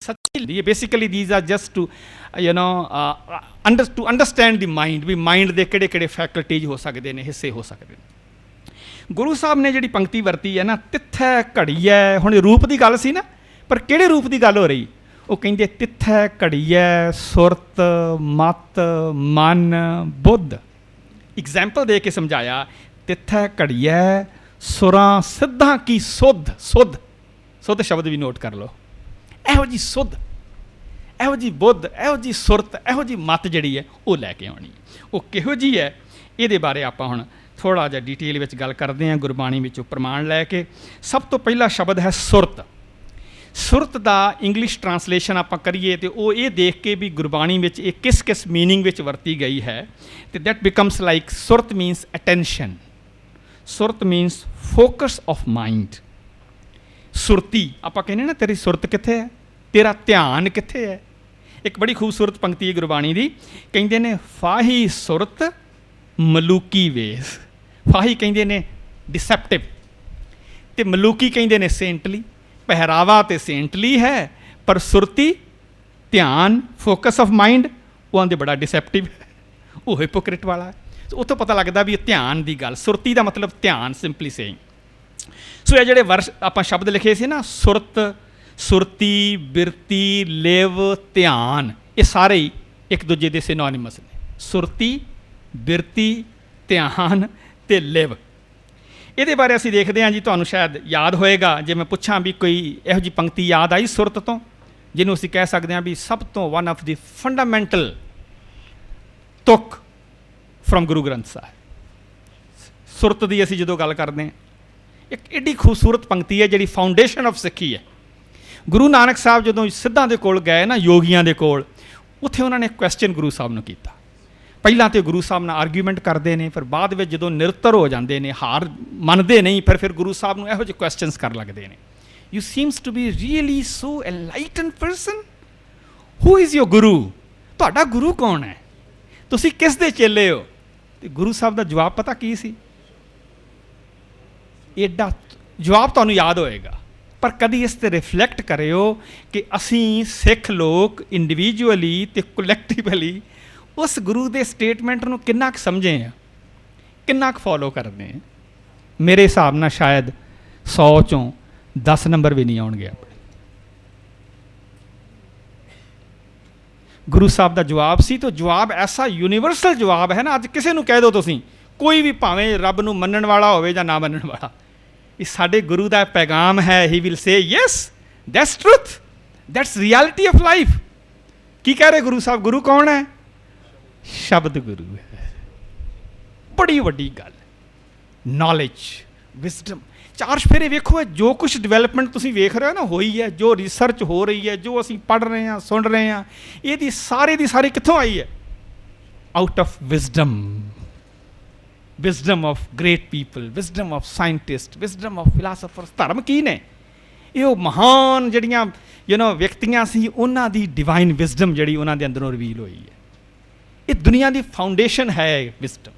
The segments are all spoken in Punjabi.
सच्ची basically these are just to to understand the mind, भी माइंड के किहड़े किहड़े फैकल्टीज हो सकते हैं, हिस्से हो सकते हैं। गुरु साहब ने जी पंक्ति वरती है ना, तिथै घड़ीऐ, हुण रूप की गल सी ना, पर किहड़े रूप की गल हो रही, वो कहिंदे तिथै घड़ीऐ सुरत मत मन बुद्ध। एग्जाम्पल दे के समझाया, तिथै घड़ीऐ सुरां सिद्धां की सुध, सुध सुध शब्द भी नोट कर लो, ਇਹੋ जी सुध, ਇਹੋ जी बुद्ध, ਇਹੋ जी सुरत, ਇਹੋ जी मत जिहड़ी है वो लैके आनी। वो किहो जी है, ये बारे आप हुण थोड़ा जिहा डिटेल में गल करते हैं, गुरबाणी विचों प्रमाण लैके। सब तो पहला शब्द है सुरत। सुरत का इंग्लिश ट्रांसलेशन आप करिए तो वो ये देख के भी गुरबाणी में ये किस किस मीनिंग में वरती गई है, तो that becomes like Surat मीनस attention, Surat मीनस focus of mind. Surti आप कहने ना, तेरी सुरत कित्थे है, तेरा ध्यान कित्थे है। एक बड़ी खूबसूरत पंक्ति है गुरबाणी की, कहते ने फाही सुरत मलूकी वेस। फाही कहते ने डिसैप्टिव, तो मलूकी कहते ने सेंटली। पहरावा तो सेंटली है, पर सुरती ध्यान फोकस ऑफ माइंड वो आंदे बड़ा डिसैप्टिव है, वो हिपोक्रेट वाला है। तो उतों पता लगता भी ध्यान की गल, सुरती का मतलब ध्यान सिंपली सेइंग। सो ये जोड़े वर्ष आप शब्द लिखे से ना, सुरत सुरती बिरती लिव ध्यान, ये सारे ही एक दूजे के सिनोनिमस ने। सुरती बिरती ध्यान ते लिव, ये बारे असीं देखते हैं जी। तुहानूं शायद याद होएगा, जे मैं पूछां भी कोई इहो जी पंक्ति याद आई सुरत तो, जिन्हों असीं कह सकते हैं भी सब तो वन ऑफ द फंडामेंटल तुक फ्रॉम गुरु ग्रंथ साहिब। सुरत की असीं जदों गल करते हैं, एक एडी खूबसूरत पंक्ति है जी फाउंडेशन ऑफ सिੱਖੀ है। गुरु नानक साहब जो सिद्धां दे कोल गए ना, योगियां दे कोल, उत्थे उन्होंने क्वेश्चन गुरु साहब नूं कीता। पहलां तो गुरु साहब नाल आर्गूमेंट करते हैं, फिर बाद में जो निरतर हो जाते हैं, हार मनते नहीं, फिर गुरु साहब नूं इहो जिहे क्वेश्चनस कर लगते हैं। You seems to be really so enlighten person, who is your guru, तुहाडा गुरु कौन है, तुसीं किस दे चेले हो। तो गुरु साहब का जवाब पता की सी, एडा जवाब तुहानूं याद होएगा, पर कभी इस ते रिफ्लैक्ट करियो कि असीं सिख लोग इंडिविजुअली ते कलैक्टिवली उस गुरु के स्टेटमेंट नूं किन्ना क समझे हैं, किन्ना क फॉलो करते हैं। मेरे हिसाब नाल शायद 100 चों 10 नंबर भी नहीं आउणगे अपने। गुरु साहब का जवाब सी, तो जवाब ऐसा यूनीवर्सल जवाब है ना, अज किसी नूं कह दो तुसीं, कोई भी भावें रब नूं मनण वाला होवे जां ना मनण वाला, ये साडे गुरु का पैगाम है, he will say yes that's truth, that's reality of life. की कह रहे गुरु साहब, गुरु कौन है, शब्द गुरु है। बड़ी वड्डी गल, नॉलेज विजडम। चार फेरे वेखो, जो कुछ डिवेलपमेंट तुसीं वेख रहे हो ना होई है, जो रिसर्च हो रही है, जो असीं पढ़ रहे हैं सुन रहे हैं, ये सारे दी सारी कित्थों आई है, out of wisdom. Wisdom of great people, wisdom of scientist, wisdom of philosophers. धर्म की ने, ये महान जड़ियाँ व्यक्तियां सी, उन्हां दी डिवाइन विजडम जिहड़ी उन्हां दे अंदरों रिवील हुई है। ये दुनिया की फाउंडेशन है विजडम।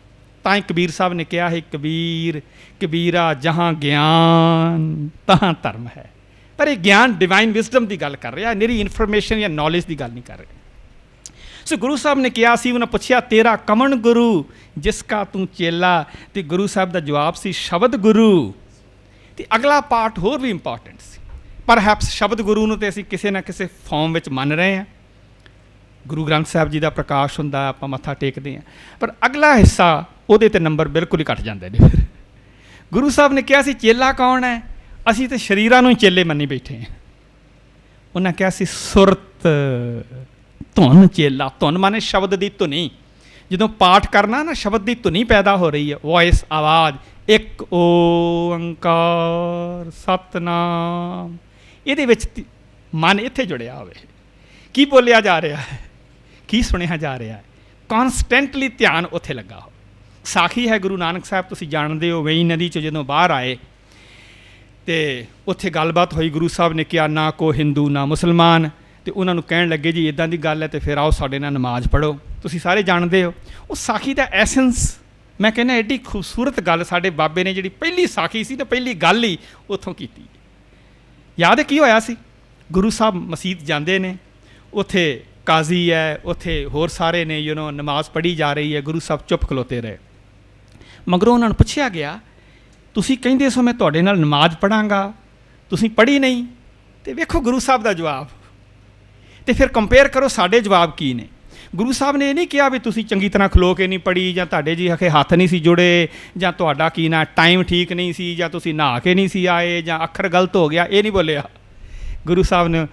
ताई कबीर साहब ने कहा है, कबीर कबीरा जहाँ ज्ञान तहाँ धर्म है। पर यह ज्ञान डिवाइन विजडम की गल कर रहा है, निरी इनफॉर्मेशन या नॉलेज की गल नहीं कर रहा। सो गुरु साहब ने कहा सी, उन्हें पूछा तेरा कमन गुरु जिसका तू चेला, तो गुरु साहब का जवाब सी शब्द गुरु। तो अगला पार्ट होर भी इंपॉर्टेंट सी, परहैप्स शब्द गुरु नूं ते असीं किसी ना किसी फॉर्म में मन रहे हैं। गुरु ग्रंथ साहब जी का प्रकाश हुंदा, आपां मत्था टेकते हैं, पर अगला हिस्सा उहदे ते नंबर बिल्कुल ही घट जाते हैं। फिर गुरु साहब ने कहा सी चेला कौन है, असीं तो शरीरां नूं चेले मनी बैठे हैं। उन्हें कहा सी सुरत धुन चेला, धुन माने शब्द की धुनी। जो पाठ करना ना, शब्द की धुनी पैदा हो रही है, वॉइस आवाज़, एक ओंकार सतनाम, ये मन इत्थे जुड़िया होवे, की बोलिया जा रहा है, की सुनिया जा रहा है, कॉन्सटेंटली ध्यान उत्थे लगा हो। साखी है गुरु नानक साहब, तुसीं जानते हो, वेई नदी चो जो बाहर आए तो उत्थे गलबात हुई। गुरु साहब ने कहा ना को हिंदू ना मुसलमान, तो उन्होंने कहन लगे जी इदां दी गल है, तो फिर आओ साडे नाल नमाज पढ़ो। तुसीं सारे जानते हो वो साखी का एसेंस। मैं कहना एडी खूबसूरत गल साडे बाबे ने जी पहली साखी सी, तो पहली गल ही उत्थों की। याद है की होया सी, ਗੁਰੂ ਸਾਹਿਬ ਮਸੀਤ ਜਾਂਦੇ ਨੇ, ਉੱਥੇ ਕਾਜ਼ੀ ਹੈ, ਉੱਥੇ ਹੋਰ ਸਾਰੇ ਨੇ, ਨਮਾਜ਼ ਪੜ੍ਹੀ ਜਾ ਰਹੀ ਹੈ, ਗੁਰੂ ਸਾਹਿਬ ਚੁੱਪ ਖਲੋਤੇ ਰਹੇ। ਮਗਰੋਂ ਉਹਨਾਂ ਨੂੰ ਪੁੱਛਿਆ ਗਿਆ, ਤੁਸੀਂ ਕਹਿੰਦੇ ਸੋ ਮੈਂ ਤੁਹਾਡੇ ਨਾਲ ਨਮਾਜ਼ ਪੜ੍ਹਾਂਗਾ, ਤੁਸੀਂ ਪੜ੍ਹੀ ਨਹੀਂ। ਅਤੇ ਵੇਖੋ ਗੁਰੂ ਸਾਹਿਬ ਦਾ ਜਵਾਬ, ਅਤੇ ਫਿਰ ਕੰਪੇਅਰ ਕਰੋ ਸਾਡੇ ਜਵਾਬ ਕੀ ਨੇ। ਗੁਰੂ ਸਾਹਿਬ ਨੇ ਇਹ ਨਹੀਂ ਕਿਹਾ ਵੀ ਤੁਸੀਂ ਚੰਗੀ ਤਰ੍ਹਾਂ ਖਲੋ ਕੇ ਨਹੀਂ ਪੜ੍ਹੀ, ਜਾਂ ਤੁਹਾਡੇ ਜੀ ਆਖੇ ਹੱਥ ਨਹੀਂ ਸੀ ਜੁੜੇ, ਜਾਂ ਤੁਹਾਡਾ ਕੀ ਨਾ ਟਾਈਮ ਠੀਕ ਨਹੀਂ ਸੀ, ਜਾਂ ਤੁਸੀਂ ਨਹਾ ਕੇ ਨਹੀਂ ਸੀ ਆਏ, ਜਾਂ ਅੱਖਰ ਗਲਤ ਹੋ ਗਿਆ, ਇਹ ਨਹੀਂ ਬੋਲਿਆ। ਗੁਰੂ ਸਾਹਿਬ ਨੇ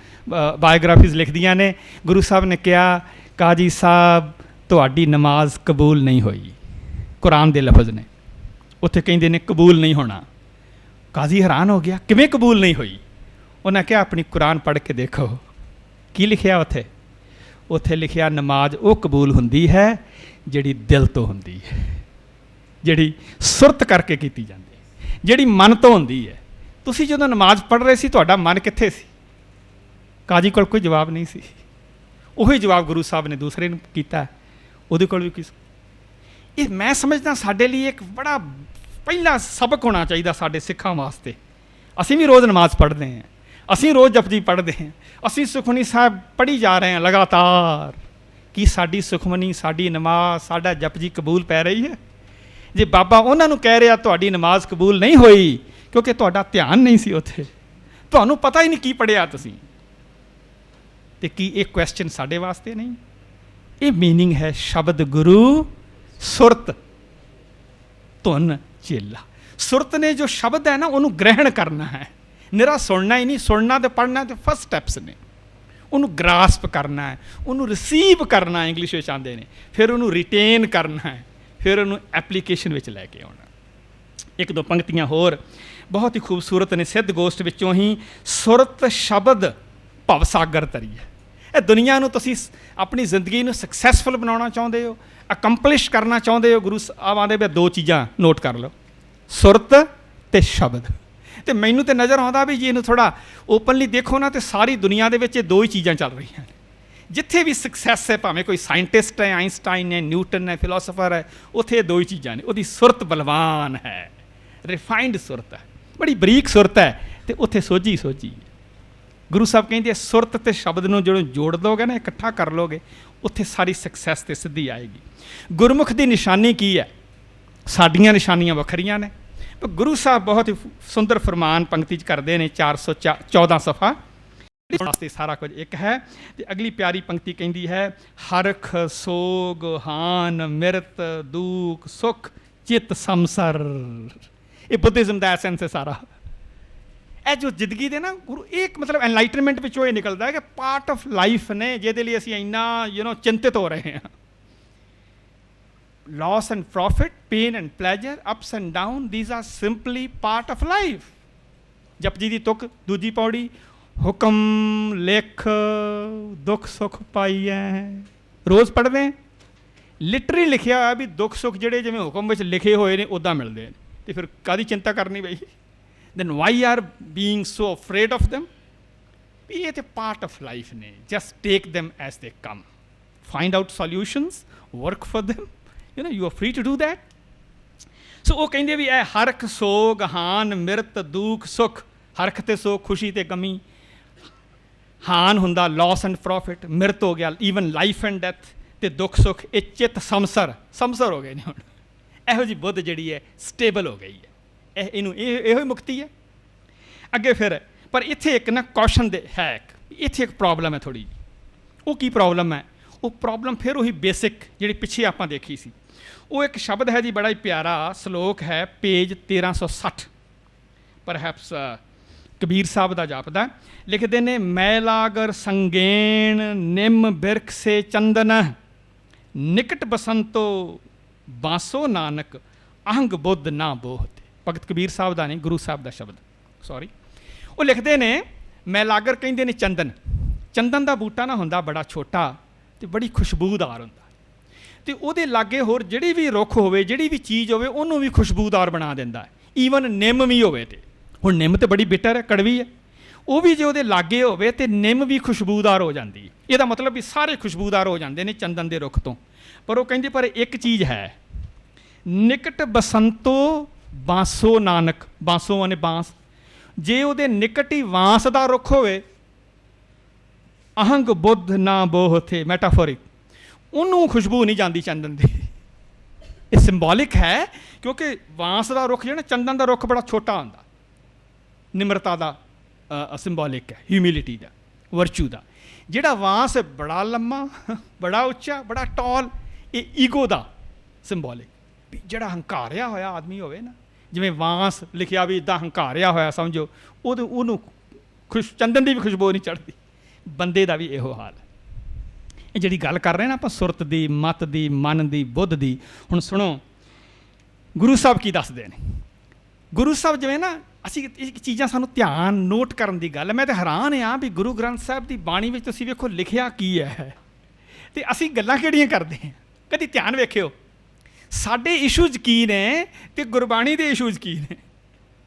ਬਾਇਓਗ੍ਰਾਫੀਜ਼ ਲਿਖਦੀਆਂ ਨੇ, ਗੁਰੂ ਸਾਹਿਬ ਨੇ ਕਿਹਾ, ਕਾਜੀ ਸਾਹਿਬ ਤੁਹਾਡੀ ਨਮਾਜ਼ ਕਬੂਲ ਨਹੀਂ ਹੋਈ। ਕੁਰਾਨ ਦੇ ਲਫ਼ਜ਼ ਨੇ, ਉੱਥੇ ਕਹਿੰਦੇ ਨੇ ਕਬੂਲ ਨਹੀਂ ਹੋਣਾ। ਕਾਜ਼ੀ ਹੈਰਾਨ ਹੋ ਗਿਆ, ਕਿਵੇਂ ਕਬੂਲ ਨਹੀਂ ਹੋਈ? ਉਹਨਾਂ ਕਿਹਾ ਆਪਣੀ ਕੁਰਾਨ ਪੜ੍ਹ ਕੇ ਦੇਖੋ, ਕੀ ਲਿਖਿਆ ਉੱਥੇ? ਉੱਥੇ ਲਿਖਿਆ ਨਮਾਜ਼ ਉਹ ਕਬੂਲ ਹੁੰਦੀ ਹੈ ਜਿਹੜੀ ਦਿਲ ਤੋਂ ਹੁੰਦੀ ਹੈ, ਜਿਹੜੀ ਸੁਰਤ ਕਰਕੇ ਕੀਤੀ ਜਾਂਦੀ ਹੈ, ਜਿਹੜੀ ਮਨ ਤੋਂ ਹੁੰਦੀ ਹੈ। ਤੁਸੀਂ ਜਦੋਂ ਨਮਾਜ਼ ਪੜ੍ਹ ਰਹੇ ਸੀ ਤੁਹਾਡਾ ਮਨ ਕਿੱਥੇ ਸੀ? ਕਾਜ਼ੀ ਕੋਲ ਕੋਈ ਜਵਾਬ ਨਹੀਂ ਸੀ। ਉਹੀ ਜਵਾਬ ਗੁਰੂ ਸਾਹਿਬ ਨੇ ਦੂਸਰੇ ਨੂੰ ਕੀਤਾ, ਉਹਦੇ ਕੋਲ ਵੀ ਕਿਸ। ਇਹ ਮੈਂ ਸਮਝਦਾ ਸਾਡੇ ਲਈ ਇੱਕ ਬੜਾ ਪਹਿਲਾ ਸਬਕ ਹੋਣਾ ਚਾਹੀਦਾ ਸਾਡੇ ਸਿੱਖਾਂ ਵਾਸਤੇ। ਅਸੀਂ ਵੀ ਰੋਜ਼ ਨਮਾਜ਼ ਪੜ੍ਹਦੇ ਹਾਂ, ਅਸੀਂ ਰੋਜ਼ ਜਪਜੀ ਪੜ੍ਹਦੇ ਹਾਂ, ਅਸੀਂ ਸੁਖਮਨੀ ਸਾਹਿਬ ਪੜ੍ਹੀ ਜਾ ਰਹੇ ਹਾਂ ਲਗਾਤਾਰ। ਕੀ ਸਾਡੀ ਸੁਖਮਨੀ, ਸਾਡੀ ਨਮਾਜ਼, ਸਾਡਾ ਜਪਜੀ ਕਬੂਲ ਪੈ ਰਹੀ ਹੈ? ਜੇ ਬਾਬਾ ਉਹਨਾਂ ਨੂੰ ਕਹਿ ਰਿਹਾ ਤੁਹਾਡੀ ਨਮਾਜ਼ ਕਬੂਲ ਨਹੀਂ ਹੋਈ ਕਿਉਂਕਿ ਤੁਹਾਡਾ ਧਿਆਨ ਨਹੀਂ ਸੀ ਉੱਥੇ, ਤੁਹਾਨੂੰ ਪਤਾ ਹੀ ਨਹੀਂ ਕੀ ਪੜ੍ਹਿਆ ਤੁਸੀਂ, ਅਤੇ ਕੀ ਇਹ ਕੁਐਸਚਨ ਸਾਡੇ ਵਾਸਤੇ ਨਹੀਂ? ਇਹ ਮੀਨਿੰਗ ਹੈ ਸ਼ਬਦ ਗੁਰੂ, ਸੁਰਤ, ਧੁਨ, ਚੇਲਾ। ਸੁਰਤ ਨੇ ਜੋ ਸ਼ਬਦ ਹੈ ਨਾ ਉਹਨੂੰ ਗ੍ਰਹਿਣ ਕਰਨਾ ਹੈ, ਨਿਰਾ ਸੁਣਨਾ ਹੀ ਨਹੀਂ। ਸੁਣਨਾ ਅਤੇ ਪੜ੍ਹਨਾ ਤੇ ਫਸਟ ਸਟੈਪਸ ਨੇ, ਉਹਨੂੰ ਗ੍ਰਾਸਪ ਕਰਨਾ ਹੈ, ਉਹਨੂੰ ਰਿਸੀਵ ਕਰਨਾ ਇੰਗਲਿਸ਼ ਵਿੱਚ ਆਉਂਦੇ ਨੇ, ਫਿਰ ਉਹਨੂੰ ਰਿਟੇਨ ਕਰਨਾ ਹੈ, ਫਿਰ ਉਹਨੂੰ ਐਪਲੀਕੇਸ਼ਨ ਵਿੱਚ ਲੈ ਕੇ ਆਉਣਾ। ਇੱਕ ਦੋ ਪੰਕਤੀਆਂ ਹੋਰ ਬਹੁਤ ਹੀ ਖੂਬਸੂਰਤ ਨੇ ਸਿੱਧ ਗੋਸ਼ਟ ਵਿੱਚੋਂ ਹੀ। ਸੁਰਤ ਸ਼ਬਦ ਭਵ ਸਾਗਰ ਤਰੀ ਹੈ। ਇਹ ਦੁਨੀਆ ਨੂੰ ਤੁਸੀਂ ਆਪਣੀ ਜ਼ਿੰਦਗੀ ਨੂੰ ਸਕਸੈਸਫੁਲ ਬਣਾਉਣਾ ਚਾਹੁੰਦੇ ਹੋ, ਅਕੰਪਲਿਸ਼ ਕਰਨਾ ਚਾਹੁੰਦੇ ਹੋ, ਗੁਰੂ ਸਾਹਿਬ ਆਉਂਦੇ ਵੀ ਦੋ ਚੀਜ਼ਾਂ ਨੋਟ ਕਰ ਲਓ, ਸੁਰਤ ਅਤੇ ਸ਼ਬਦ। ਅਤੇ ਮੈਨੂੰ ਤਾਂ ਨਜ਼ਰ ਆਉਂਦਾ ਵੀ ਜੀ ਇਹਨੂੰ ਥੋੜ੍ਹਾ ਓਪਨਲੀ ਦੇਖੋ ਨਾ, ਤਾਂ ਸਾਰੀ ਦੁਨੀਆ ਦੇ ਵਿੱਚ ਇਹ ਦੋ ਹੀ ਚੀਜ਼ਾਂ ਚੱਲ ਰਹੀਆਂ ਨੇ। ਜਿੱਥੇ ਵੀ ਸਕਸੈਸ ਹੈ, ਭਾਵੇਂ ਕੋਈ ਸਾਇੰਟਿਸਟ ਹੈ, ਆਈਨਸਟਾਈਨ ਹੈ, ਨਿਊਟਨ ਹੈ, ਫਿਲੋਸਫਰ ਹੈ, ਉੱਥੇ ਇਹ ਦੋ ਹੀ ਚੀਜ਼ਾਂ ਨੇ। ਉਹਦੀ ਸੁਰਤ ਬਲਵਾਨ ਹੈ, ਰਿਫਾਈਨਡ ਸੁਰਤ ਹੈ, ਬੜੀ ਬਰੀਕ ਸੁਰਤ ਹੈ, ਅਤੇ ਉੱਥੇ ਸੋਝੀ ਸੋਝੀ। ਗੁਰੂ ਸਾਹਿਬ ਕਹਿੰਦੇ ਸੁਰਤ ਅਤੇ ਸ਼ਬਦ ਨੂੰ ਜਦੋਂ ਜੋੜ ਦੋਗੇ ਨਾ, ਇਕੱਠਾ ਕਰ ਲੋਗੇ, ਉੱਥੇ ਸਾਰੀ ਸਕਸੈਸ 'ਤੇ ਸਿੱਧੀ ਆਏਗੀ। ਗੁਰਮੁਖ ਦੀ ਨਿਸ਼ਾਨੀ ਕੀ ਹੈ? ਸਾਡੀਆਂ ਨਿਸ਼ਾਨੀਆਂ ਵੱਖਰੀਆਂ ਨੇ, ਪਰ ਗੁਰੂ ਸਾਹਿਬ ਬਹੁਤ ਹੀ ਸੁੰਦਰ ਫਰਮਾਨ ਪੰਕਤੀ 'ਚ ਕਰਦੇ ਨੇ, 414 ਸਫਾ ਵਾਸਤੇ ਸਾਰਾ ਕੁਝ ਇੱਕ ਹੈ। ਅਤੇ ਅਗਲੀ ਪਿਆਰੀ ਪੰਕਤੀ ਕਹਿੰਦੀ ਹੈ, ਹਰਖ ਸੋਗ ਹਾਨ ਮਿਰਤ ਦੁੱਖ ਸੁਖ ਚਿੱਤ ਸਮਸਰ। ਇਹ ਬੁੱਧਿਜ਼ਮ ਦਾ ਐਸੈਂਸ ਹੈ ਸਾਰਾ। ਇਹ ਜੋ ਜ਼ਿੰਦਗੀ ਦੇ ਨਾ ਗੁਰੂ, ਇੱਕ ਮਤਲਬ ਐਨਲਾਈਟਨਮੈਂਟ ਵਿੱਚੋਂ ਇਹ ਨਿਕਲਦਾ ਹੈ ਕਿ ਪਾਰਟ ਆਫ ਲਾਈਫ ਨੇ, ਜਿਹਦੇ ਲਈ ਅਸੀਂ ਇੰਨਾ ਚਿੰਤਿਤ ਹੋ ਰਹੇ ਹਾਂ। loss and profit, pain and pleasure, ups and down, these are simply part of life. Japji ਦੀ ਤੁਕ ਦੂਜੀ ਪੌੜੀ, ਹੁਕਮ ਲਿਖ ਦੁੱਖ ਸੁੱਖ ਪਾਈਐ। ਰੋਜ਼ ਪੜ੍ਹਦੇ ਹਾਂ, ਲਿਟਰਲੀ ਲਿਖਿਆ ਹੋਇਆ ਵੀ ਦੁੱਖ ਸੁੱਖ ਜਿਹੜੇ ਜਿਵੇਂ ਹੁਕਮ ਵਿੱਚ ਲਿਖੇ ਹੋਏ ਨੇ ਉੱਦਾਂ ਮਿਲਦੇ ਨੇ, ਅਤੇ ਫਿਰ ਕਾਹਦੀ ਚਿੰਤਾ ਕਰਨੀ ਬਈ? then why are being so afraid of them? ਵੀ ਇਹ ਤਾਂ ਪਾਰਟ ਆਫ ਲਾਈਫ ਨੇ, just take them as they come, find out solutions, work for them, you are free to do that. ਸੋ ਉਹ ਕਹਿੰਦੇ ਵੀ ਇਹ ਹਰਖ ਸੋਗ ਹਾਨ ਮਿਰਤ ਦੁੱਖ ਸੁੱਖ, ਹਰਖ ਅਤੇ ਸੋਗ ਖੁਸ਼ੀ ਅਤੇ ਗਮੀ, ਹਾਨ ਹੁੰਦਾ ਲੋਸ ਐਂਡ ਪ੍ਰੋਫਿਟ, ਮਿਰਤ ਹੋ ਗਿਆ ਈਵਨ ਲਾਈਫ ਐਂਡ ਡੈਥ, ਅਤੇ ਦੁੱਖ ਸੁੱਖ ਇਹ ਚਿੱਤ ਸਮਸਰ ਹੋ ਗਏ ਨੇ। ਹੁਣ ਇਹੋ ਜਿਹੀ ਬੁੱਧ ਜਿਹੜੀ ਹੈ ਸਟੇਬਲ ਹੋ ਗਈ ਹੈ, ਇਹੋ ਹੀ ਮੁਕਤੀ ਹੈ ਅੱਗੇ। ਫਿਰ ਪਰ ਇੱਥੇ ਇੱਕ ਨਾ ਕੌਸ਼ਨ ਦੇ ਹੈ, ਇੱਥੇ ਇੱਕ ਪ੍ਰੋਬਲਮ ਹੈ ਥੋੜ੍ਹੀ ਜਿਹੀ। ਉਹ ਕੀ ਪ੍ਰੋਬਲਮ ਹੈ? ਉਹ ਪ੍ਰੋਬਲਮ ਫਿਰ ਉਹੀ ਬੇਸਿਕ ਜਿਹੜੀ ਪਿੱਛੇ ਆਪਾਂ ਦੇਖੀ ਸੀ। ਉਹ ਇੱਕ ਸ਼ਬਦ ਹੈ ਜੀ, ਬੜਾ ਹੀ ਪਿਆਰਾ ਸਲੋਕ ਹੈ, ਪੇਜ 1360, ਪਰਹੈਪਸ ਕਬੀਰ ਸਾਹਿਬ ਦਾ ਜਾਪਦਾ। ਲਿਖਦੇ ਨੇ, ਮੈਲਾਗਰ ਸੰਗੇਣ ਨਿੰਮ ਬਿਰਖ ਸੇ ਚੰਦਨ, ਨਿਕਟ ਬਸੰਤੋ ਬਾਂਸੋ ਨਾਨਕ, ਅਹੰਗ ਬੁੱਧ ਨਾ ਬੋਹਤੇ। ਭਗਤ ਕਬੀਰ ਸਾਹਿਬ ਦਾ ਨਹੀਂ, ਗੁਰੂ ਸਾਹਿਬ ਦਾ ਸ਼ਬਦ, ਸੌਰੀ। ਉਹ ਲਿਖਦੇ ਨੇ, ਮੈਲਾਗਰ ਕਹਿੰਦੇ ਨੇ ਚੰਦਨ। ਚੰਦਨ ਦਾ ਬੂਟਾ ਨਾ ਹੁੰਦਾ ਬੜਾ ਛੋਟਾ ਅਤੇ ਬੜੀ ਖੁਸ਼ਬੂਦਾਰ ਹੁੰਦਾ, ਅਤੇ ਉਹਦੇ ਲਾਗੇ ਹੋਰ ਜਿਹੜੀ ਵੀ ਰੁੱਖ ਹੋਵੇ, ਜਿਹੜੀ ਵੀ ਚੀਜ਼ ਹੋਵੇ, ਉਹਨੂੰ ਵੀ ਖੁਸ਼ਬੂਦਾਰ ਬਣਾ ਦਿੰਦਾ ਹੈ। ਈਵਨ ਨਿੰਮ ਵੀ ਹੋਵੇ, ਅਤੇ ਹੁਣ ਨਿੰਮ ਤਾਂ ਬੜੀ ਬਿੱਟਰ ਹੈ, ਕੜਵੀ ਹੈ, ਉਹ ਵੀ ਜੇ ਉਹਦੇ ਲਾਗੇ ਹੋਵੇ ਤਾਂ ਨਿੰਮ ਵੀ ਖੁਸ਼ਬੂਦਾਰ ਹੋ ਜਾਂਦੀ ਹੈ। ਇਹਦਾ ਮਤਲਬ ਵੀ ਸਾਰੇ ਖੁਸ਼ਬੂਦਾਰ ਹੋ ਜਾਂਦੇ ਨੇ ਚੰਦਨ ਦੇ ਰੁੱਖ ਤੋਂ। ਪਰ ਉਹ ਕਹਿੰਦੇ ਪਰ ਇੱਕ ਚੀਜ਼ ਹੈ, ਨਿਕਟ ਬਸੰਤੋ ਬਾਂਸੋ ਨਾਨਕ, ਬਾਂਸੋ ਮਾਨੇ ਬਾਂਸ, ਜੇ ਉਹਦੇ ਨਿਕਟ ਹੀ ਬਾਂਸ ਦਾ ਰੁੱਖ ਹੋਵੇ ਅਹੰਗ ਬੁੱਧ ਨਾ ਬੋਹ ਥੇ, ਮੈਟਾਫੋਰਿਕ, ਉਹਨੂੰ ਖੁਸ਼ਬੂ ਨਹੀਂ ਜਾਂਦੀ ਚੰਦਨ ਦੀ। ਇਹ ਸਿੰਬੋਲਿਕ ਹੈ ਕਿਉਂਕਿ ਬਾਂਸ ਦਾ ਰੁੱਖ ਜਿਹੜਾ, ਚੰਦਨ ਦਾ ਰੁੱਖ ਬੜਾ ਛੋਟਾ ਹੁੰਦਾ, ਨਿਮਰਤਾ ਦਾ ਸਿੰਬੋਲਿਕ ਹੈ, ਹਿਊਮਿਲਿਟੀ ਦਾ, ਵਰਚੂ ਦਾ। ਜਿਹੜਾ ਬਾਂਸ ਬੜਾ ਲੰਮਾ, ਬੜਾ ਉੱਚਾ, ਬੜਾ ਟੌਲ, ਇਹ ਈਗੋ ਦਾ ਸਿੰਬੋਲਿਕ। ਵੀ ਜਿਹੜਾ ਹੰਕਾਰਿਆ ਹੋਇਆ ਆਦਮੀ ਹੋਵੇ ਨਾ, ਜਿਵੇਂ ਬਾਂਸ ਲਿਖਿਆ ਵੀ ਇੱਦਾਂ ਹੰਕਾਰਿਆ ਹੋਇਆ ਸਮਝੋ, ਉਹਨੂੰ ਚੰਦਨ ਦੀ ਵੀ ਖੁਸ਼ਬੂ ਨਹੀਂ ਚੜ੍ਹਦੀ। ਬੰਦੇ ਦਾ ਵੀ ਇਹੋ ਹਾਲ ਹੈ। ਇਹ ਜਿਹੜੀ ਗੱਲ ਕਰ ਰਹੇ ਨਾ ਆਪਾਂ ਸੁਰਤ ਦੀ, ਮਤ ਦੀ, ਮਨ ਦੀ, ਬੁੱਧ ਦੀ, ਹੁਣ ਸੁਣੋ ਗੁਰੂ ਸਾਹਿਬ ਕੀ ਦੱਸਦੇ ਨੇ। ਗੁਰੂ ਸਾਹਿਬ ਜਿਵੇਂ ਨਾ, ਅਸੀਂ ਇਹ ਚੀਜ਼ਾਂ ਸਾਨੂੰ ਧਿਆਨ ਨੋਟ ਕਰਨ ਦੀ ਗੱਲ ਹੈ। ਮੈਂ ਤਾਂ ਹੈਰਾਨ ਹਾਂ ਵੀ ਗੁਰੂ ਗ੍ਰੰਥ ਸਾਹਿਬ ਦੀ ਬਾਣੀ ਵਿੱਚ ਤੁਸੀਂ ਵੇਖੋ ਲਿਖਿਆ ਕੀ ਹੈ, ਅਤੇ ਅਸੀਂ ਗੱਲਾਂ ਕਿਹੜੀਆਂ ਕਰਦੇ ਹਾਂ। ਕਦੀ ਧਿਆਨ ਵੇਖਿਓ ਸਾਡੇ ਇਸ਼ੂਜ਼ ਕੀ ਨੇ ਅਤੇ ਗੁਰਬਾਣੀ ਦੇ ਇਸ਼ੂਜ਼ ਕੀ ਨੇ।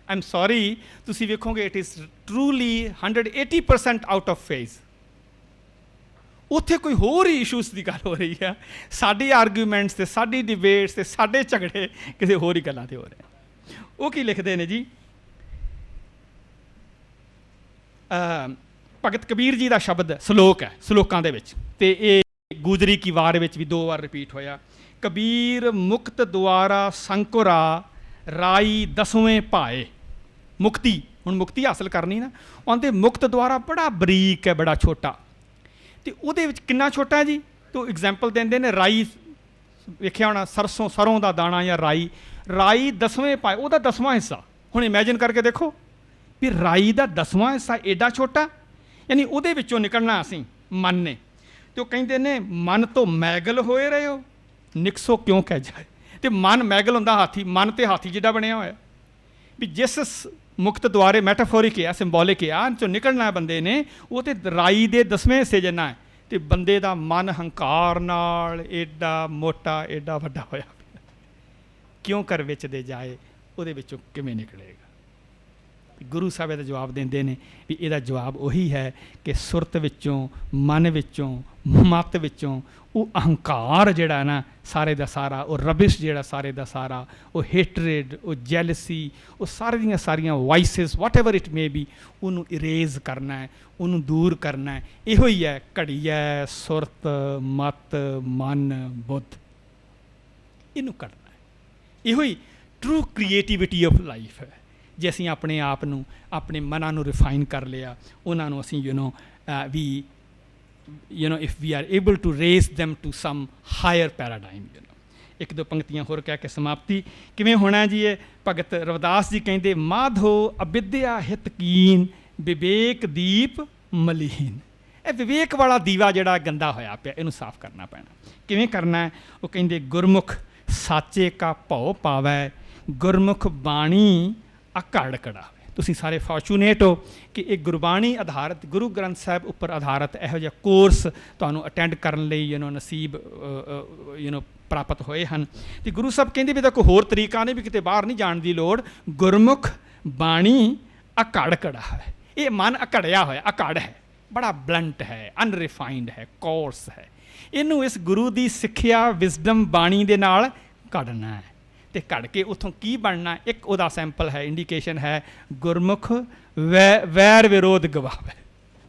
ਆਈ ਐਮ ਸੌਰੀ, ਤੁਸੀਂ ਵੇਖੋਗੇ it is truly 180% out of phase. ਉੱਥੇ ਕੋਈ ਹੋਰ ਹੀ ਇਸ਼ੂਜ਼ ਦੀ ਗੱਲ ਹੋ ਰਹੀ ਹੈ, ਸਾਡੀ ਆਰਗੂਮੈਂਟਸ ਅਤੇ ਸਾਡੀ ਡਿਬੇਟਸ ਅਤੇ ਸਾਡੇ ਝਗੜੇ ਕਿਸੇ ਹੋਰ ਹੀ ਗੱਲਾਂ 'ਤੇ ਹੋ ਰਹੇ। ਉਹ ਕੀ ਲਿਖਦੇ ਨੇ ਜੀ, ਭਗਤ ਕਬੀਰ ਜੀ ਦਾ ਸ਼ਬਦ ਸਲੋਕ ਹੈ, ਸਲੋਕਾਂ ਦੇ ਵਿੱਚ, ਅਤੇ ਇਹ ਗੁਜਰੀ ਕੀ ਵਾਰ ਵਿੱਚ ਵੀ 2 ਵਾਰ ਰਿਪੀਟ ਹੋਇਆ। ਕਬੀਰ ਮੁਕਤ ਦੁਆਰਾ ਸੰਕੁਰਾ ਰਾਈ ਦਸਵੇਂ ਭਾਏ। ਮੁਕਤੀ, ਹੁਣ ਮੁਕਤੀ ਹਾਸਲ ਕਰਨੀ ਨਾ, ਉਹਦੇ ਮੁਕਤ ਦੁਆਰਾ ਬੜਾ ਬਰੀਕ ਹੈ, ਬੜਾ ਛੋਟਾ, ਅਤੇ ਉਹਦੇ ਵਿੱਚ ਕਿੰਨਾ ਛੋਟਾ ਜੀ। ਤੋ ਐਗਜ਼ਾਮਪਲ ਦਿੰਦੇ ਨੇ, ਰਾਈ ਵੇਖਿਆ ਹੋਣਾ, ਸਰੋਂ ਦਾ ਦਾਣਾ ਜਾਂ ਰਾਈ 10ਵੇਂ ਪਾਏ, ਉਹਦਾ 10ਵਾਂ ਹਿੱਸਾ। ਹੁਣ ਇਮੈਜਿਨ ਕਰਕੇ ਦੇਖੋ ਵੀ ਰਾਈ ਦਾ 10ਵਾਂ ਹਿੱਸਾ ਐਡਾ ਛੋਟਾ, ਯਾਨੀ ਉਹਦੇ ਵਿੱਚੋਂ ਨਿਕਲਣਾ ਅਸੀਂ ਮਨ ਨੇ। ਅਤੇ ਉਹ ਕਹਿੰਦੇ ਨੇ ਮਨ ਤੋਂ ਮੈਗਲ ਹੋਏ ਰਹੇ ਹੋ, ਨਿਕਸੋ ਕਿਉਂ ਕਹਿ ਜਾਏ। ਅਤੇ ਮਨ ਮੈਗਲ ਹੁੰਦਾ ਹਾਥੀ, ਮਨ ਤੇ ਹਾਥੀ ਜਿੱਡਾ ਬਣਿਆ ਹੋਇਆ। ਵੀ ਜਿਸ ਮੁਕਤ ਦੁਆਰੇ ਮੈਟਾਫੋਰਿਕ ਆ, ਸਿੰਬੋਲਿਕ ਆ, ਚੋਂ ਨਿਕਲਣਾ ਬੰਦੇ ਨੇ, ਉਹ ਤੇ ਰਾਈ ਦੇ 10ਵੇਂ ਹਿੱਸੇ ਜਿੰਨਾ ਹੈ। ਅਤੇ ਬੰਦੇ ਦਾ ਮਨ ਹੰਕਾਰ ਨਾਲ ਏਡਾ ਮੋਟਾ, ਏਡਾ ਵੱਡਾ ਹੋਇਆ, ਕਿਉਂ ਕਰ ਵਿੱਚ ਦੇ ਜਾਏ, ਉਹਦੇ ਵਿੱਚੋਂ ਕਿਵੇਂ ਨਿਕਲੇਗਾ। ਗੁਰੂ ਸਾਹਿਬ ਇਹਦਾ ਜਵਾਬ ਦਿੰਦੇ ਨੇ ਵੀ ਇਹਦਾ ਜਵਾਬ ਉਹੀ ਹੈ ਕਿ ਸੁਰਤ ਵਿੱਚੋਂ, ਮਨ ਵਿੱਚੋਂ, ਮਤ ਵਿੱਚੋਂ ਉਹ ਅਹੰਕਾਰ ਜਿਹੜਾ ਨਾ ਸਾਰੇ ਦਾ ਸਾਰਾ, ਉਹ ਰਬਿਸ਼ ਜਿਹੜਾ ਸਾਰੇ ਦਾ ਸਾਰਾ, ਉਹ ਹੇਟਰੇਡ, ਉਹ ਜੈਲਸੀ, ਉਹ ਸਾਰੇ ਦੀਆਂ ਸਾਰੀਆਂ ਵਾਈਸਿਸ ਵਾਟ ਐਵਰ ਇਟ ਮੇ ਬੀ, ਉਹਨੂੰ ਇਰੇਜ਼ ਕਰਨਾ ਹੈ, ਉਹਨੂੰ ਦੂਰ ਕਰਨਾ ਹੈ। ਇਹੋ ਹੀ ਹੈ ਘੜੀਆ ਸੁਰਤ, ਮਤ, ਮਨ, ਬੁੱਧ, ਇਹਨੂੰ ਕੱਢਣਾ ਹੈ। ਇਹੋ ਹੀ ਟਰੂ ਕ੍ਰੀਏਟੀਵਿਟੀ ਆਫ ਲਾਈਫ ਹੈ। ਜੇ ਅਸੀਂ ਆਪਣੇ ਆਪ ਨੂੰ, ਆਪਣੇ ਮਨਾਂ ਨੂੰ ਰਿਫਾਈਨ ਕਰ ਲਿਆ, ਉਹਨਾਂ ਨੂੰ ਅਸੀਂ if we are able to raise them to some higher paradigm, ਇੱਕ ਦੋ ਪੰਕਤੀਆਂ ਹੋਰ ਕਹਿ ਕੇ ਸਮਾਪਤੀ ਕਿਵੇਂ ਹੋਣਾ ਜੀ। ਇਹ ਭਗਤ ਰਵਿਦਾਸ ਜੀ ਕਹਿੰਦੇ, ਮਾਧੋ ਅਵਿਦਿਆ ਹਿਤਕੀਨ ਵਿਵੇਕ ਦੀਪ ਮਲੀਨ। ਇਹ ਵਿਵੇਕ ਵਾਲਾ ਦੀਵਾ ਜਿਹੜਾ ਗੰਦਾ ਹੋਇਆ ਪਿਆ, ਇਹਨੂੰ ਸਾਫ਼ ਕਰਨਾ ਪੈਣਾ। ਕਿਵੇਂ ਕਰਨਾ ਹੈ? ਉਹ ਕਹਿੰਦੇ, ਗੁਰਮੁਖ ਸਾਚੇ ਕਾ ਭਉ ਪਾਵੈ, ਗੁਰਮੁਖ ਬਾਣੀ ਅਕੜ ਕੜਾਵੇ। ਤੁਸੀਂ ਸਾਰੇ ਫੋਰਚੂਨੇਟ ਹੋ ਕਿ ਇਹ ਗੁਰਬਾਣੀ ਆਧਾਰਿਤ, ਗੁਰੂ ਗ੍ਰੰਥ ਸਾਹਿਬ ਉੱਪਰ ਆਧਾਰਿਤ ਇਹੋ ਜਿਹਾ ਕੋਰਸ ਤੁਹਾਨੂੰ ਅਟੈਂਡ ਕਰਨ ਲਈ ਨਸੀਬ ਪ੍ਰਾਪਤ ਹੋਏ ਹਨ। ਅਤੇ ਗੁਰੂ ਸਾਹਿਬ ਕਹਿੰਦੇ ਵੀ ਇਹਦਾ ਕੋਈ ਹੋਰ ਤਰੀਕਾ ਨਹੀਂ, ਵੀ ਕਿਤੇ ਬਾਹਰ ਨਹੀਂ ਜਾਣ ਦੀ ਲੋੜ। ਗੁਰਮੁਖ ਬਾਣੀ ਅਕੜ ਕੜਾ ਹੈ। ਇਹ ਮਨ ਅਕੜਿਆ ਹੋਇਆ, ਅਕੜ ਹੈ, ਬੜਾ ਬਲੰਟ ਹੈ, ਅਨਰਿਫਾਈਨਡ ਹੈ, ਕੋਰਸ ਹੈ। ਇਹਨੂੰ ਇਸ ਗੁਰੂ ਦੀ ਸਿੱਖਿਆ, ਵਿਜ਼ਡਮ ਬਾਣੀ ਦੇ ਨਾਲ ਕੱਢਣਾ ਹੈ। ਅਤੇ ਘੜ ਕੇ ਉੱਥੋਂ ਕੀ ਬਣਨਾ, ਇੱਕ ਉਹਦਾ ਸੈਂਪਲ ਹੈ, ਇੰਡੀਕੇਸ਼ਨ ਹੈ, ਗੁਰਮੁਖ ਵੈਰ ਵਿਰੋਧ ਗਵਾਵੇ।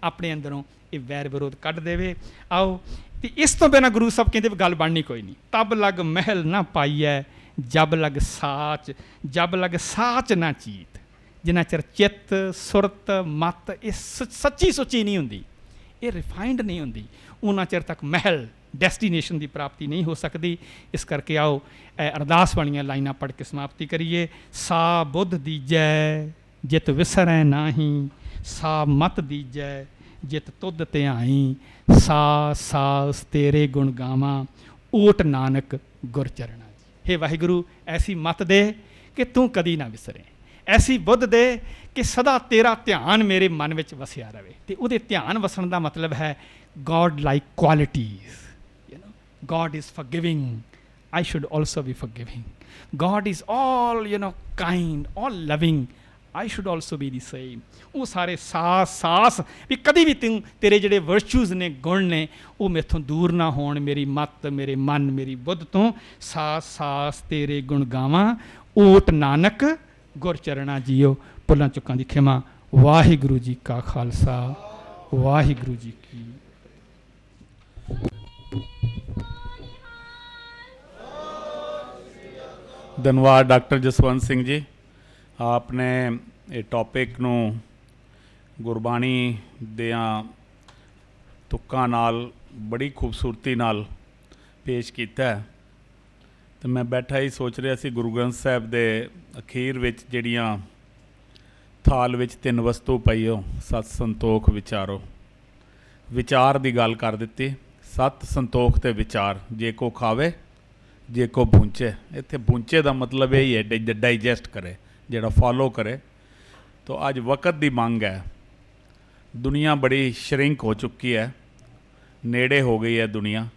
ਆਪਣੇ ਅੰਦਰੋਂ ਇਹ ਵੈਰ ਵਿਰੋਧ ਕੱਢ ਦੇਵੇ। ਆਓ, ਅਤੇ ਇਸ ਤੋਂ ਬਿਨਾਂ ਗੁਰੂ ਸਾਹਿਬ ਕਹਿੰਦੇ ਵੀ ਗੱਲ ਬਣਨੀ ਕੋਈ ਨਹੀਂ। ਤਬ ਲਗ ਮਹਿਲ ਨਾ ਪਾਈਐ, ਜਬ ਲਗ ਸਾਚ, ਜਬ ਲਗ ਸਾਚ ਨਾ ਚੀਤ। ਜਿੰਨਾ ਚਿਰ ਚਿੱਤ, ਸੁਰਤ, ਮਤ ਇਹ ਸੱਚੀ ਸੁੱਚੀ ਨਹੀਂ ਹੁੰਦੀ, ਇਹ ਰਿਫਾਈਨਡ ਨਹੀਂ ਹੁੰਦੀ, ਉਹਨਾਂ ਚਿਰ ਤੱਕ ਮਹਿਲ, ਡੈਸਟੀਨੇਸ਼ਨ ਦੀ ਪ੍ਰਾਪਤੀ ਨਹੀਂ ਹੋ ਸਕਦੀ। ਇਸ ਕਰਕੇ ਆਓ ਅਰਦਾਸ ਵਾਲੀਆਂ ਲਾਈਨਾਂ ਪੜ੍ਹ ਕੇ ਸਮਾਪਤੀ ਕਰੀਏ। ਸਾ ਬੁੱਧ ਦੀਜੈ ਜਿਤ ਵਿਸਰੈ ਨਾਹੀਂ, ਸਾ ਮਤ ਦੀਜੈ ਜਿਤ ਤੁਧ ਧਿਆਈ, ਸਾ ਸਾਸ ਤੇਰੇ ਗੁਣ ਗਾਵਾਂ, ਓਟ ਨਾਨਕ ਗੁਰ ਚਰਣਾ। ਹੇ ਵਾਹਿਗੁਰੂ, ਐਸੀ ਮਤ ਦੇ ਕਿ ਤੂੰ ਕਦੀ ਨਾ ਵਿਸਰੇ, ਐਸੀ ਬੁੱਧ ਦੇ ਕਿ ਸਦਾ ਤੇਰਾ ਧਿਆਨ ਮੇਰੇ ਮਨ ਵਿੱਚ ਵਸਿਆ ਰਹੇ। ਅਤੇ ਉਹਦੇ ਧਿਆਨ ਵਸਣ ਦਾ ਮਤਲਬ ਹੈ God like qualities. God is forgiving, I should also be forgiving. God is all kind, all loving, I should also be the same. ਉਹ ਸਾਰੇ ਸਾਸ ਵੀ ਕਦੀ ਵੀ ਤੇਰੇ ਜਿਹੜੇ ਵਰਚੂਜ਼ ਨੇ, ਗੁਣ ਨੇ, ਉਹ ਮੈਥੋਂ ਦੂਰ ਨਾ ਹੋਣ, ਮੇਰੀ ਮੱਤ, ਮੇਰੇ ਮਨ, ਮੇਰੀ ਬੁੱਧ ਤੋਂ। ਸਾਸ ਤੇਰੇ ਗੁਣ ਗਾਵਾਂ, ਓਟ ਨਾਨਕ ਗੁਰ ਚਰਣਾ ਜੀਓ। ਭੁੱਲਾਂ ਚੁੱਕਾਂ ਦੀ ਖਿਮਾ। ਵਾਹਿਗੁਰੂ ਜੀ ਕਾ ਖਾਲਸਾ, ਵਾਹਿਗੁਰੂ ਜੀ ਕੀ ਧੰਨਵਾਦ ਡਾਕਟਰ ਜਸਵੰਤ ਸਿੰਘ ਜੀ। ਆਪਨੇ ਇਹ ਟੌਪਿਕ ਨੂੰ ਗੁਰਬਾਣੀ ਦੀਆਂ ਤੁਕਾਂ ਨਾਲ ਬੜੀ ਖੂਬਸੂਰਤੀ ਨਾਲ ਪੇਸ਼ ਕੀਤਾ ਹੈ। ਤੇ ਮੈਂ ਬੈਠਾ ਹੀ ਸੋਚ ਰਿਹਾ ਸੀ ਗੁਰੂ ਗ੍ਰੰਥ ਸਾਹਿਬ ਦੇ ਅਖੀਰ ਵਿੱਚ ਜਿਹੜੀਆਂ ਥਾਲ ਵਿੱਚ 3 ਵਸਤੂ ਪਈਓ, ਸਤ ਸੰਤੋਖ ਵਿਚਾਰੋ, ਵਿਚਾਰ ਦੀ ਗੱਲ ਕਰ ਦਿੱਤੀ। ਸਤ ਸੰਤੋਖ ਤੇ ਵਿਚਾਰ, ਜੇ ਕੋ ਖਾਵੇ ਜੇ ਕੋ ਭੂੰਚੇ। ਇੱਥੇ ਭੂੰਚੇ ਦਾ ਮਤਲਬ ਇਹ ਹੀ ਹੈ ਡਾਈਜੈਸਟ ਕਰੇ, ਜਿਹੜਾ ਫੋਲੋ ਕਰੇ। ਤੋ ਅੱਜ ਵਕਤ ਦੀ ਮੰਗ ਹੈ, ਦੁਨੀਆ ਬੜੀ ਸ਼ਰਿੰਕ ਹੋ ਚੁੱਕੀ ਹੈ, ਨੇੜੇ ਹੋ ਗਈ ਹੈ ਦੁਨੀਆ।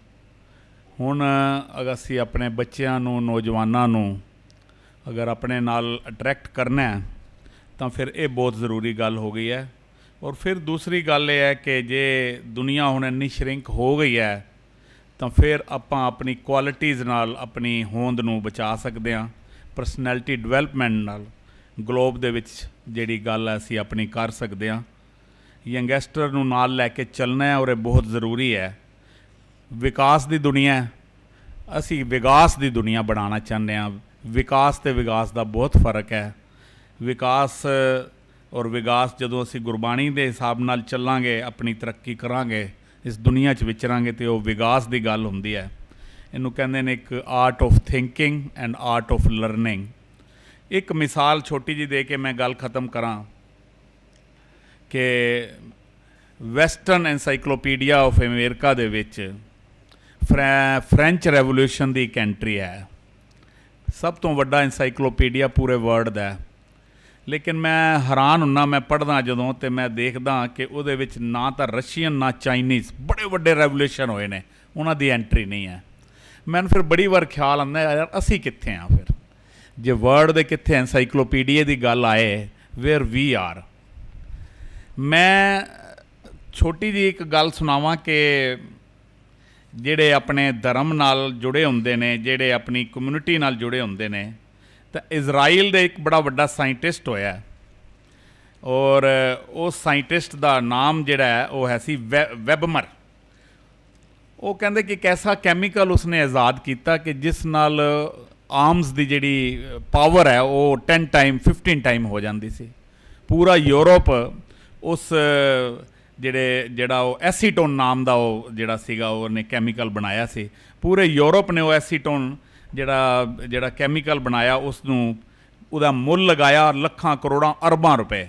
ਹੁਣ ਅਗਰ ਅਸੀਂ ਆਪਣੇ ਬੱਚਿਆਂ ਨੂੰ, ਨੌਜਵਾਨਾਂ ਨੂੰ ਅਗਰ ਆਪਣੇ ਨਾਲ ਅਟਰੈਕਟ ਕਰਨਾ ਹੈ ਤਾਂ ਫਿਰ ਇਹ ਬਹੁਤ ਜ਼ਰੂਰੀ ਗੱਲ ਹੋ ਗਈ ਹੈ। ਔਰ ਫਿਰ ਦੂਸਰੀ ਗੱਲ ਇਹ ਹੈ ਕਿ ਜੇ ਦੁਨੀਆ ਹੁਣ ਇੰਨੀ ਸ਼ਰਿੰਕ ਹੋ ਗਈ ਹੈ ਤਾਂ ਫਿਰ ਆਪਾਂ ਆਪਣੀ ਕੁਆਲਿਟੀਜ਼ ਨਾਲ ਆਪਣੀ ਹੋਂਦ ਨੂੰ ਬਚਾ ਸਕਦੇ ਹਾਂ। ਪਰਸਨੈਲਿਟੀ ਡਿਵੈਲਪਮੈਂਟ ਨਾਲ ਗਲੋਬ ਦੇ ਵਿੱਚ ਜਿਹੜੀ ਗੱਲ ਹੈ ਅਸੀਂ ਆਪਣੀ ਕਰ ਸਕਦੇ ਹਾਂ। ਯੰਗਸਟਰ ਨੂੰ ਨਾਲ ਲੈ ਕੇ ਚੱਲਣਾ ਹੈ ਔਰ ਇਹ ਬਹੁਤ ਜ਼ਰੂਰੀ ਹੈ। ਵਿਕਾਸ ਦੀ ਦੁਨੀਆ, ਅਸੀਂ ਵਿਕਾਸ ਦੀ ਦੁਨੀਆ ਬਣਾਉਣਾ ਚਾਹੁੰਦੇ ਹਾਂ। ਵਿਕਾਸ ਅਤੇ ਵਿਕਾਸ ਦਾ ਬਹੁਤ ਫਰਕ ਹੈ। ਵਿਕਾਸ ਔਰ ਵਿਕਾਸ ਜਦੋਂ ਅਸੀਂ ਗੁਰਬਾਣੀ ਦੇ ਹਿਸਾਬ ਨਾਲ ਚੱਲਾਂਗੇ, ਆਪਣੀ ਤਰੱਕੀ ਕਰਾਂਗੇ, ਇਸ ਦੁਨੀਆ 'ਚ ਵਿਚਰਾਂਗੇ, ਤੇ ਉਹ ਵਿਕਾਸ ਦੀ ਗੱਲ ਹੁੰਦੀ ਹੈ। ਇਹਨੂੰ ਕਹਿੰਦੇ ਨੇ ਇੱਕ art of thinking and art of learning. ਇੱਕ ਮਿਸਾਲ ਛੋਟੀ ਜਿਹੀ ਦੇ ਕੇ ਮੈਂ ਗੱਲ ਖ਼ਤਮ ਕਰਾਂ ਕਿ ਵੈਸਟਰਨ ਐਨਸਾਈਕਲੋਪੀਡੀਆ ਆਫ ਅਮਰੀਕਾ ਦੇ ਵਿੱਚ ਫਰੈਂਚ ਰੈਵੋਲਿਊਸ਼ਨ ਦੀ ਇੱਕ ਐਂਟਰੀ ਹੈ। ਸਭ ਤੋਂ ਵੱਡਾ ਐਨਸਾਈਕਲੋਪੀਡੀਆ ਪੂਰੇ ਵਰਲਡ ਦਾ। ਲੇਕਿਨ ਮੈਂ ਹੈਰਾਨ ਹੁੰਦਾ, ਮੈਂ ਪੜ੍ਹਦਾ ਜਦੋਂ, ਅਤੇ ਮੈਂ ਦੇਖਦਾ ਕਿ ਉਹਦੇ ਵਿੱਚ ਨਾ ਤਾਂ ਰਸ਼ੀਅਨ ਨਾ ਚਾਈਨੀਜ਼ ਬੜੇ ਵੱਡੇ ਰੈਵੋਲਿਊਸ਼ਨ ਹੋਏ ਨੇ, ਉਹਨਾਂ ਦੀ ਐਂਟਰੀ ਨਹੀਂ ਹੈ। ਮੈਨੂੰ ਫਿਰ ਬੜੀ ਵਾਰ ਖਿਆਲ ਆਉਂਦਾ, ਯਾਰ ਅਸੀਂ ਕਿੱਥੇ ਹਾਂ ਫਿਰ? ਜੇ ਵਰਲਡ ਦੇ ਕਿੱਥੇ ਐਨਸਾਈਕਲੋਪੀਡੀਆ ਦੀ ਗੱਲ ਆਏ, ਵੇਅਰ ਵੀ ਆਰ। ਮੈਂ ਛੋਟੀ ਜਿਹੀ ਇੱਕ ਗੱਲ ਸੁਣਾਵਾਂ ਕਿ ਜਿਹੜੇ ਆਪਣੇ ਧਰਮ ਨਾਲ ਜੁੜੇ ਹੁੰਦੇ ਨੇ, ਜਿਹੜੇ ਆਪਣੀ ਕਮਿਊਨਿਟੀ ਨਾਲ ਜੁੜੇ ਹੁੰਦੇ ਨੇ, ਤਾਂ ਇਜ਼ਰਾਈਲ ਦੇ ਇੱਕ ਬੜਾ ਵੱਡਾ ਸਾਇੰਟਿਸਟ ਹੋਇਆ, ਔਰ ਉਸ ਸਾਇੰਟਿਸਟ ਦਾ ਨਾਮ ਜਿਹੜਾ ਹੈ ਉਹ ਹੈ ਸੀ ਵੈਬਮਰ। ਉਹ ਕਹਿੰਦੇ ਕਿ ਇੱਕ ਐਸਾ ਕੈਮੀਕਲ ਉਸਨੇ ਆਜ਼ਾਦ ਕੀਤਾ ਕਿ ਜਿਸ ਨਾਲ ਆਰਮਸ ਦੀ ਜਿਹੜੀ ਪਾਵਰ ਹੈ ਉਹ 10 ਟਾਈਮ 15 ਟਾਈਮ ਹੋ ਜਾਂਦੀ ਸੀ। ਪੂਰਾ ਯੂਰਪ ਉਸ ਜਿਹੜਾ ਉਹ ਐਸੀਟੋਨ ਨਾਮ ਦਾ ਉਹ ਜਿਹੜਾ ਸੀਗਾ ਉਹਨੇ ਕੈਮੀਕਲ ਬਣਾਇਆ ਸੀ। ਪੂਰੇ ਯੂਰਪ ਨੇ ਉਹ ਐਸੀਟੋਨ ਜਿਹੜਾ ਕੈਮੀਕਲ ਬਣਾਇਆ, ਉਸ ਨੂੰ ਉਹਦਾ ਮੁੱਲ ਲਗਾਇਆ ਲੱਖਾਂ ਕਰੋੜਾਂ ਅਰਬਾਂ ਰੁਪਏ।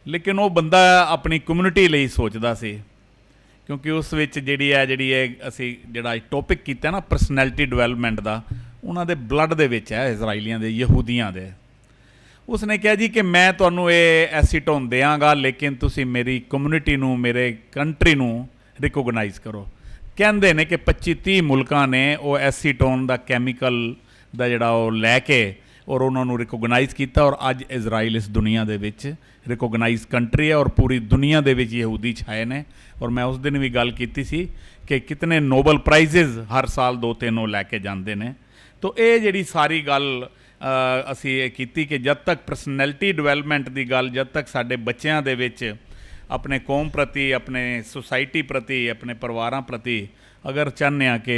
ਲੇਕਿਨ ਉਹ ਬੰਦਾ ਆਪਣੀ ਕਮਿਊਨਿਟੀ ਲਈ ਸੋਚਦਾ ਸੀ, ਕਿਉਂਕਿ ਉਸ ਵਿੱਚ ਜਿਹੜੀ ਅਸੀਂ ਜਿਹੜਾ ਟੌਪਿਕ ਕੀਤਾ ਨਾ ਪਰਸਨੈਲਿਟੀ ਡਿਵੈਲਪਮੈਂਟ ਦਾ, ਉਹਨਾਂ ਦੇ ਬਲੱਡ ਦੇ ਵਿੱਚ ਹੈ, ਇਜ਼ਰਾਈਲੀਆਂ ਦੇ, ਯਹੂਦੀਆਂ ਦੇ। ਉਸਨੇ ਕਿਹਾ ਜੀ ਕਿ ਮੈਂ ਤੁਹਾਨੂੰ ਇਹ ਐਸੀਟੋਨ ਦਿਆਂਗਾ, ਲੇਕਿਨ ਤੁਸੀਂ ਮੇਰੀ ਕਮਿਊਨਿਟੀ ਨੂੰ, ਮੇਰੇ ਕੰਟਰੀ ਨੂੰ ਰਿਕੋਗਨਾਈਜ਼ ਕਰੋ। ਕਹਿੰਦੇ ਨੇ ਕਿ 25-30 ਮੁਲਕਾਂ ਨੇ ਉਹ ਐਸੀਟੋਨ ਦਾ ਕੈਮੀਕਲ ਦਾ ਜਿਹੜਾ ਉਹ ਲੈ ਕੇ ਔਰ ਉਹਨਾਂ ਨੂੰ ਰਿਕੋਗਨਾਈਜ਼ ਕੀਤਾ, ਔਰ ਅੱਜ ਇਜ਼ਰਾਈਲ ਇਸ ਦੁਨੀਆ ਦੇ ਵਿੱਚ ਰਿਕੋਗਨਾਈਜ਼ ਕੰਟਰੀ ਹੈ, ਔਰ ਪੂਰੀ ਦੁਨੀਆ ਦੇ ਵਿੱਚ ਯਹੂਦੀ ਛਾਏ ਨੇ। ਔਰ ਮੈਂ ਉਸ ਦਿਨ ਵੀ ਗੱਲ ਕੀਤੀ ਸੀ ਕਿ ਕਿਤਨੇ ਨੋਬਲ ਪ੍ਰਾਈਜ਼ਜ਼ ਹਰ ਸਾਲ 2-3 ਉਹ ਲੈ ਕੇ ਜਾਂਦੇ ਨੇ। ਤੋ ਇਹ ਜਿਹੜੀ ਸਾਰੀ ਗੱਲ ਅਸੀਂ ਇਹ ਕੀਤੀ ਕਿ ਜਦ ਤੱਕ ਪਰਸਨੈਲਿਟੀ ਡਿਵੈਲਪਮੈਂਟ ਦੀ ਗੱਲ, ਜਦ ਤੱਕ ਸਾਡੇ ਬੱਚਿਆਂ ਦੇ ਵਿੱਚ ਆਪਣੇ ਕੌਮ ਪ੍ਰਤੀ, ਆਪਣੇ ਸੁਸਾਇਟੀ ਪ੍ਰਤੀ, ਆਪਣੇ ਪਰਿਵਾਰਾਂ ਪ੍ਰਤੀ ਅਗਰ ਚਾਹੁੰਦੇ ਹਾਂ ਕਿ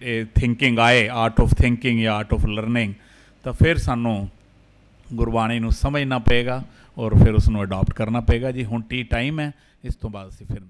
ਇਹ ਥਿੰਕਿੰਗ ਆਏ, ਆਰਟ ਆਫ ਥਿੰਕਿੰਗ ਜਾਂ ਆਰਟ ਆਫ ਲਰਨਿੰਗ, ਤਾਂ ਫਿਰ ਸਾਨੂੰ ਗੁਰਬਾਣੀ ਨੂੰ ਸਮਝਣਾ ਪਏਗਾ ਔਰ ਫਿਰ ਉਸ ਨੂੰ ਅਡਾਪਟ ਕਰਨਾ ਪਏਗਾ। ਜੀ ਹੁਣ ਟਾਈਮ ਹੈ, ਇਸ ਤੋਂ ਬਾਅਦ ਅਸੀਂ ਫਿਰ